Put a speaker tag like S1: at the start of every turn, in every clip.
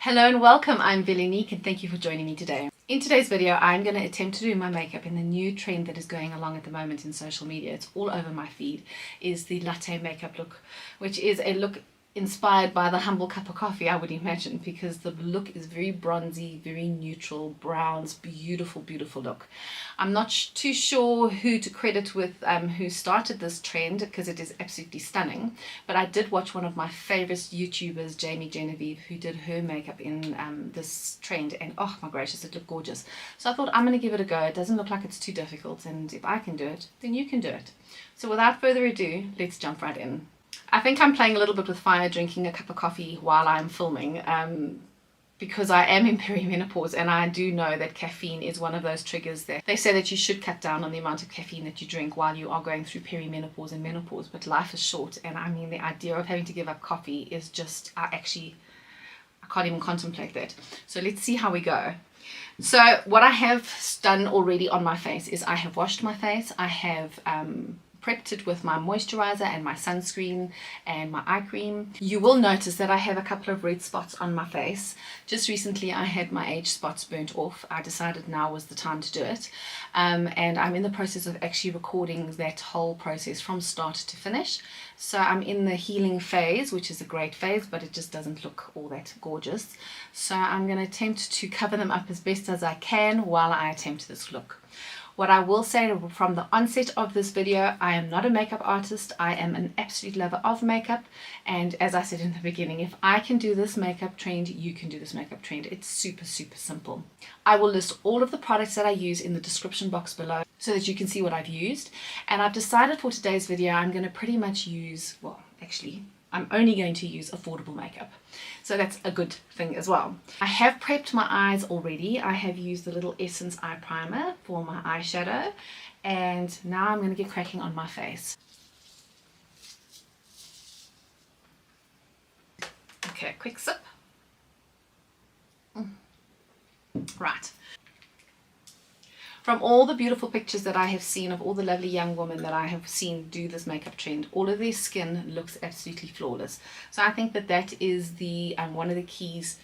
S1: Hello and welcome, I'm Veronique and thank you for joining me today. In today's video, I'm going to attempt to do my makeup in the new trend that is going along at the moment in social media. It's all over my feed, is the latte makeup look, which is a look inspired by the humble cup of coffee, I would imagine, because the look is very bronzy, very neutral, browns, beautiful, beautiful look. I'm not too sure who to credit with who started this trend, because it is absolutely stunning, but I did watch one of my favorite YouTubers, Jamie Genevieve, who did her makeup in this trend, and oh my gracious, it looked gorgeous. So I thought I'm going to give it a go. It doesn't look like it's too difficult, and if I can do it, then you can do it. So without further ado, let's jump right in. I think I'm playing a little bit with fire, drinking a cup of coffee while I'm filming, because I am in perimenopause, and I do know that caffeine is one of those triggers that they say that you should cut down on the amount of caffeine that you drink while you are going through perimenopause and menopause, but life is short, and I mean the idea of having to give up coffee is just, I can't even contemplate that. So let's see how we go. So what I have done already on my face is I have washed my face, I have prepped it with my moisturizer and my sunscreen and my eye cream. You will notice that I have a couple of red spots on my face. Just recently I had my age spots burnt off. I decided now was the time to do it, and I'm in the process of actually recording that whole process from start to finish. So I'm in the healing phase, which is a great phase, but it just doesn't look all that gorgeous. So I'm going to attempt to cover them up as best as I can while I attempt this look. What I will say from the onset of this video, I am not a makeup artist. I am an absolute lover of makeup, and as I said in the beginning, if I can do this makeup trend, you can do this makeup trend. It's super, super simple. I will list all of the products that I use in the description box below so that you can see what I've used, and I've decided for today's video I'm going to pretty much use, well, actually I'm only going to use affordable makeup. So that's a good thing as well. I have prepped my eyes already. I have used the little Essence eye primer for my eyeshadow, and now I'm going to get cracking on my face. Okay, quick sip. Right. From all the beautiful pictures that I have seen of all the lovely young women that I have seen do this makeup trend, all of their skin looks absolutely flawless. So I think that that is the one of the keys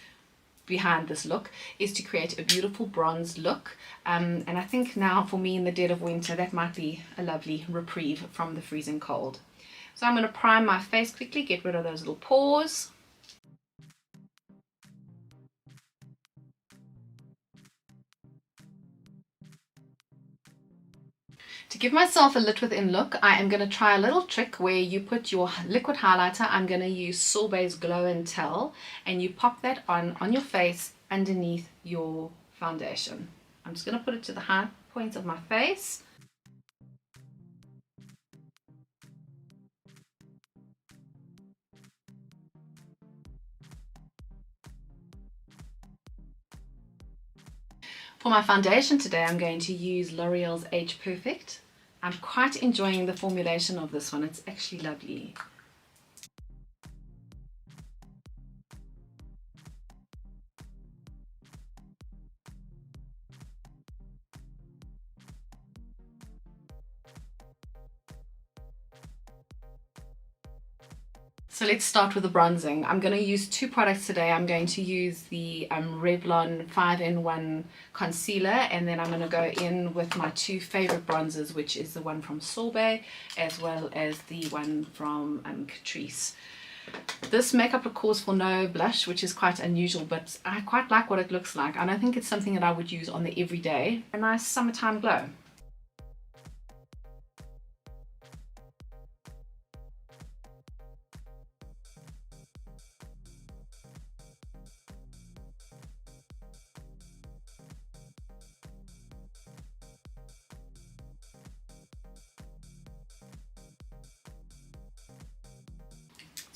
S1: behind this look, is to create a beautiful bronze look. And I think now for me in the dead of winter, that might be a lovely reprieve from the freezing cold. So I'm going to prime my face quickly, get rid of those little pores. To give myself a lit within look, I am going to try a little trick where you put your liquid highlighter. I'm going to use Sorbet's Glow and Tell, and you pop that on your face underneath your foundation. I'm just going to put it to the high point of my face. For my foundation today, I'm going to use L'Oreal's Age Perfect. I'm quite enjoying the formulation of this one. It's actually lovely. So let's start with the bronzing. I'm going to use two products today. I'm going to use the Revlon 5-in-1 concealer, and then I'm going to go in with my two favorite bronzers, which is the one from Sorbet as well as the one from Catrice. This makeup calls for no blush, which is quite unusual, but I quite like what it looks like, and I think it's something that I would use on the everyday. A nice summertime glow.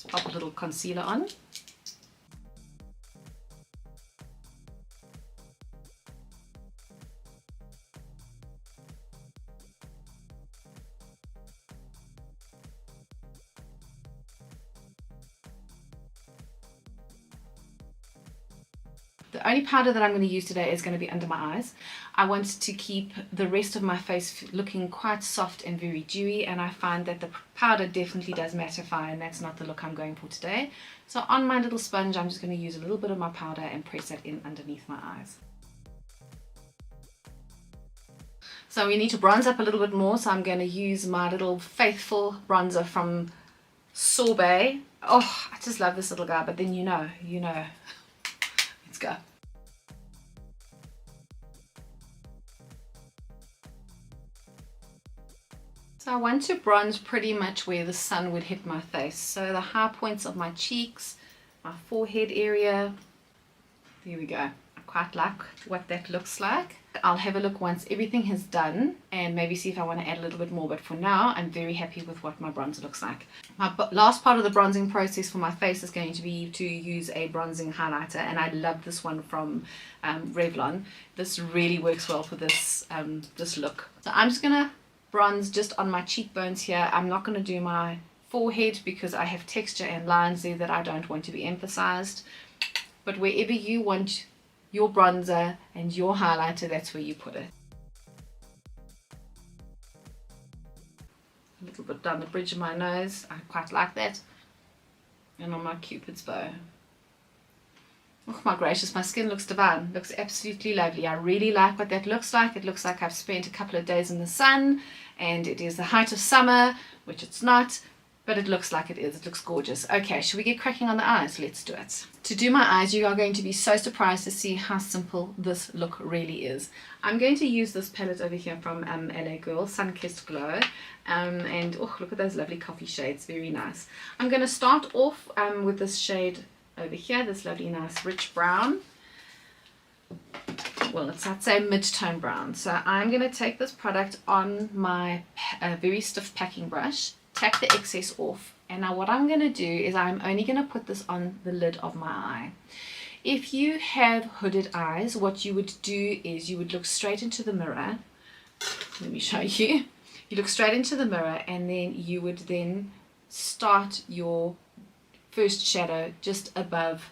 S1: Pop a little concealer on. The only powder that I'm going to use today is going to be under my eyes. I want to keep the rest of my face looking quite soft and very dewy, and I find that the powder definitely does mattify, and that's not the look I'm going for today. So on my little sponge, I'm just going to use a little bit of my powder and press that in underneath my eyes. So we need to bronze up a little bit more, so I'm going to use my little faithful bronzer from Sorbet. Oh, I just love this little guy, but then you know. Let's go. So I want to bronze pretty much where the sun would hit my face. So the high points of my cheeks, my forehead area. There we go. I quite like what that looks like. I'll have a look once everything is done and maybe see if I want to add a little bit more, but for now I'm very happy with what my bronzer looks like. My last part of the bronzing process for my face is going to be to use a bronzing highlighter, and I love this one from Revlon. This really works well for this this look. So I'm just gonna bronze just on my cheekbones here. I'm not going to do my forehead because I have texture and lines there that I don't want to be emphasized, but wherever you want your bronzer and your highlighter, that's where you put it. A little bit down the bridge of my nose, I quite like that, and on my cupid's bow. Oh my gracious, my skin looks divine, looks absolutely lovely. I really like what that looks like. It looks like I've spent a couple of days in the sun and it is the height of summer, which it's not, but it looks like it is. It looks gorgeous. Okay, should we get cracking on the eyes? Let's do it. To do my eyes, you are going to be so surprised to see how simple this look really is. I'm going to use this palette over here from L.A.Girl, Sun Kissed Glow, and oh, look at those lovely coffee shades, very nice. I'm going to start off with this shade over here, this lovely nice rich brown. Well, I'd say mid-tone brown. So I'm going to take this product on my very stiff packing brush, tap the excess off, and now what I'm going to do is I'm only going to put this on the lid of my eye. If you have hooded eyes, what you would do is you would look straight into the mirror. Let me show you. You look straight into the mirror, and then you would then start your first shadow just above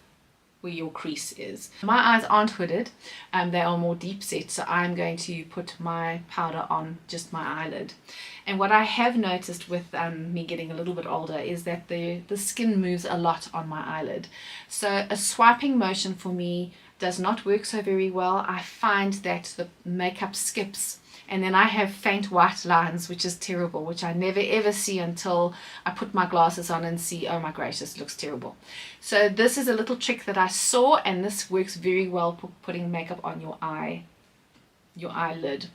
S1: where your crease is. My eyes aren't hooded, they are more deep set, so I'm going to put my powder on just my eyelid. And what I have noticed with me getting a little bit older is that the skin moves a lot on my eyelid. So a swiping motion for me does not work so very well. I find that the makeup skips, and then I have faint white lines, which is terrible, which I never ever see until I put my glasses on and see, oh my gracious, it looks terrible. So this is a little trick that I saw, and this works very well for putting makeup on your eyelid.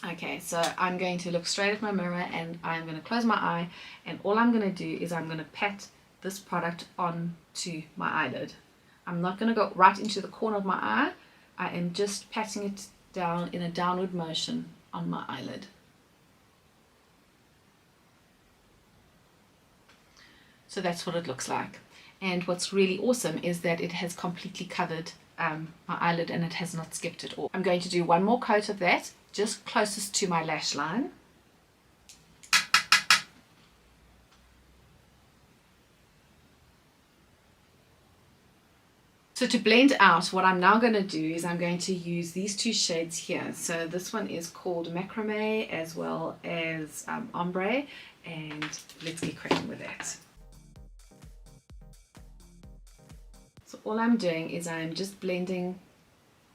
S1: Okay, so I'm going to look straight at my mirror and I'm going to close my eye, and all I'm going to do is I'm going to pat this product onto my eyelid. I'm not going to go right into the corner of my eye. I am just patting it down in a downward motion on my eyelid. So that's what it looks like. And what's really awesome is that it has completely covered my eyelid and it has not skipped it all. I'm going to do one more coat of that, just closest to my lash line. So to blend out, what I'm now going to do is I'm going to use these two shades here. So this one is called Macrame as well as Ombre, and let's get cracking with that. So all I'm doing is I'm just blending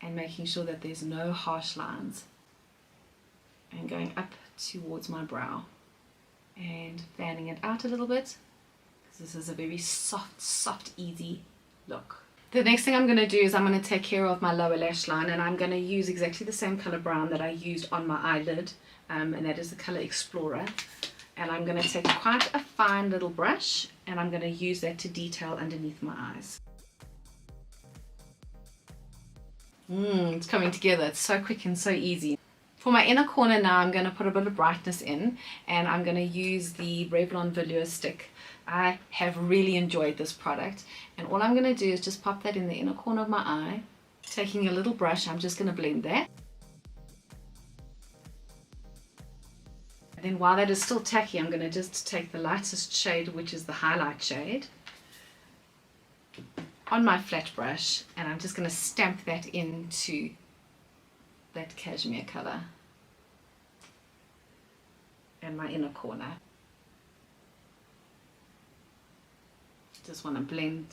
S1: and making sure that there's no harsh lines, and going up towards my brow and fanning it out a little bit, because this is a very soft, easy look. The next thing I'm going to do is I'm going to take care of my lower lash line, and I'm going to use exactly the same color brown that I used on my eyelid, and that is the color Explorer. And I'm going to take quite a fine little brush and I'm going to use that to detail underneath my eyes. It's coming together. It's so quick and so easy. For my inner corner now, I'm going to put a bit of brightness in, and I'm going to use the Revlon Velour stick. I have really enjoyed this product, and all I'm going to do is just pop that in the inner corner of my eye. Taking a little brush, I'm just going to blend that. And then while that is still tacky, I'm going to just take the lightest shade, which is the highlight shade. on my flat brush, and I'm just going to stamp that into that cashmere color and my inner corner. Just want to blend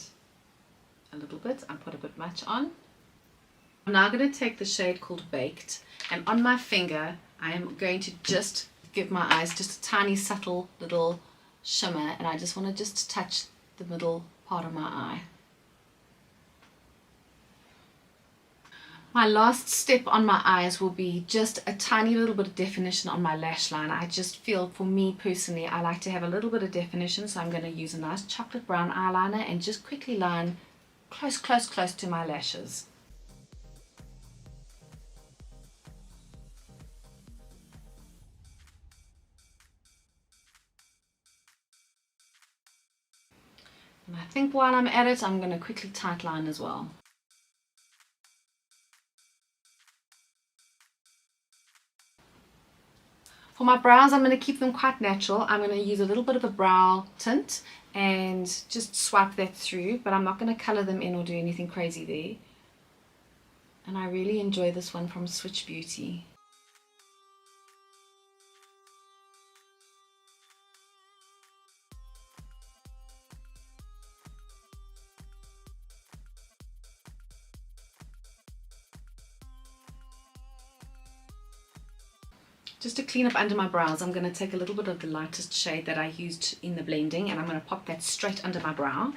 S1: a little bit and put a bit much on. I'm now going to take the shade called Baked, and on my finger I am going to just give my eyes just a tiny subtle little shimmer, and I just want to just touch the middle part of my eye. My last step on my eyes will be just a tiny little bit of definition on my lash line. I just feel, for me personally, I like to have a little bit of definition, so I'm going to use a nice chocolate brown eyeliner and just quickly line close to my lashes. And I think while I'm at it, I'm going to quickly tight line as well. For my brows, I'm going to keep them quite natural. I'm going to use a little bit of a brow tint and just swipe that through, but I'm not going to color them in or do anything crazy there. And I really enjoy this one from Swiitchbeauty. Just to clean up under my brows, I'm going to take a little bit of the lightest shade that I used in the blending, and I'm going to pop that straight under my brow.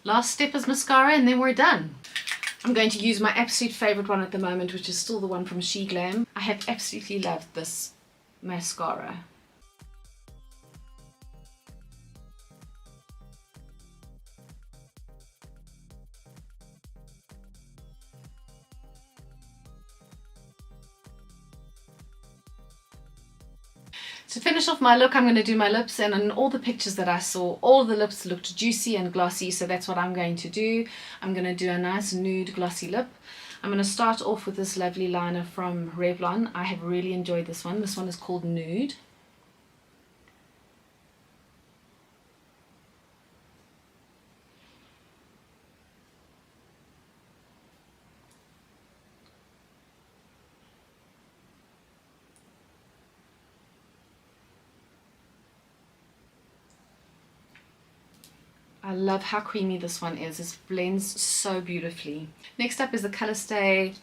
S1: Last step is mascara, and then we're done. I'm going to use my absolute favorite one at the moment, which is still the one from Sheglam. I have absolutely loved this mascara. To finish off my look, I'm going to do my lips, and in all the pictures that I saw, all the lips looked juicy and glossy, so that's what I'm going to do. I'm going to do a nice nude glossy lip. I'm going to start off with this lovely liner from Revlon. I have really enjoyed this one. This one is called Nude. I love how creamy this one is. This blends so beautifully. Next up is the Colorstay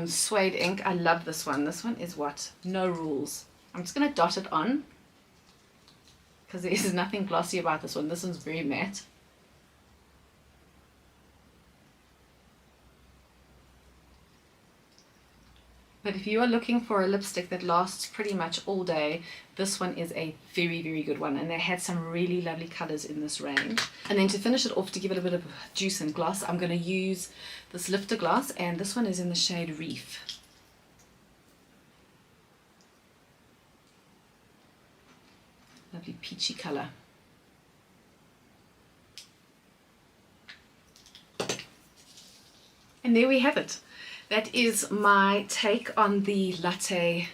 S1: Suede ink. I love this one. This one is what? No Rules. I'm just going to dot it on because there is nothing glossy about this one. This one's very matte. But if you are looking for a lipstick that lasts pretty much all day, this one is a very good one, and they had some really lovely colors in this range. And then to finish it off, to give it a bit of juice and gloss, I'm going to use this lifter gloss, and this one is in the shade Reef. Lovely peachy color. And there we have it. That is my take on the latte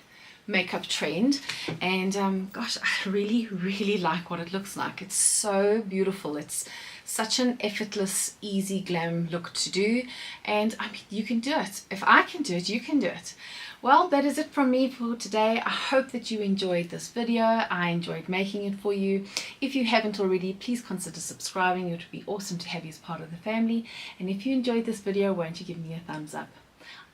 S1: makeup trend, and gosh, I really like what it looks like. It's so beautiful. It's such an effortless, easy glam look to do, and I mean, you can do it. If I can do it, you can do it. Well, that is it from me for today. I hope that you enjoyed this video. I enjoyed making it for you. If you haven't already, please consider subscribing. It would be awesome to have you as part of the family. And if you enjoyed this video, won't you give me a thumbs up?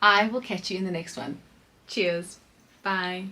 S1: I will catch you in the next one. Cheers. Bye.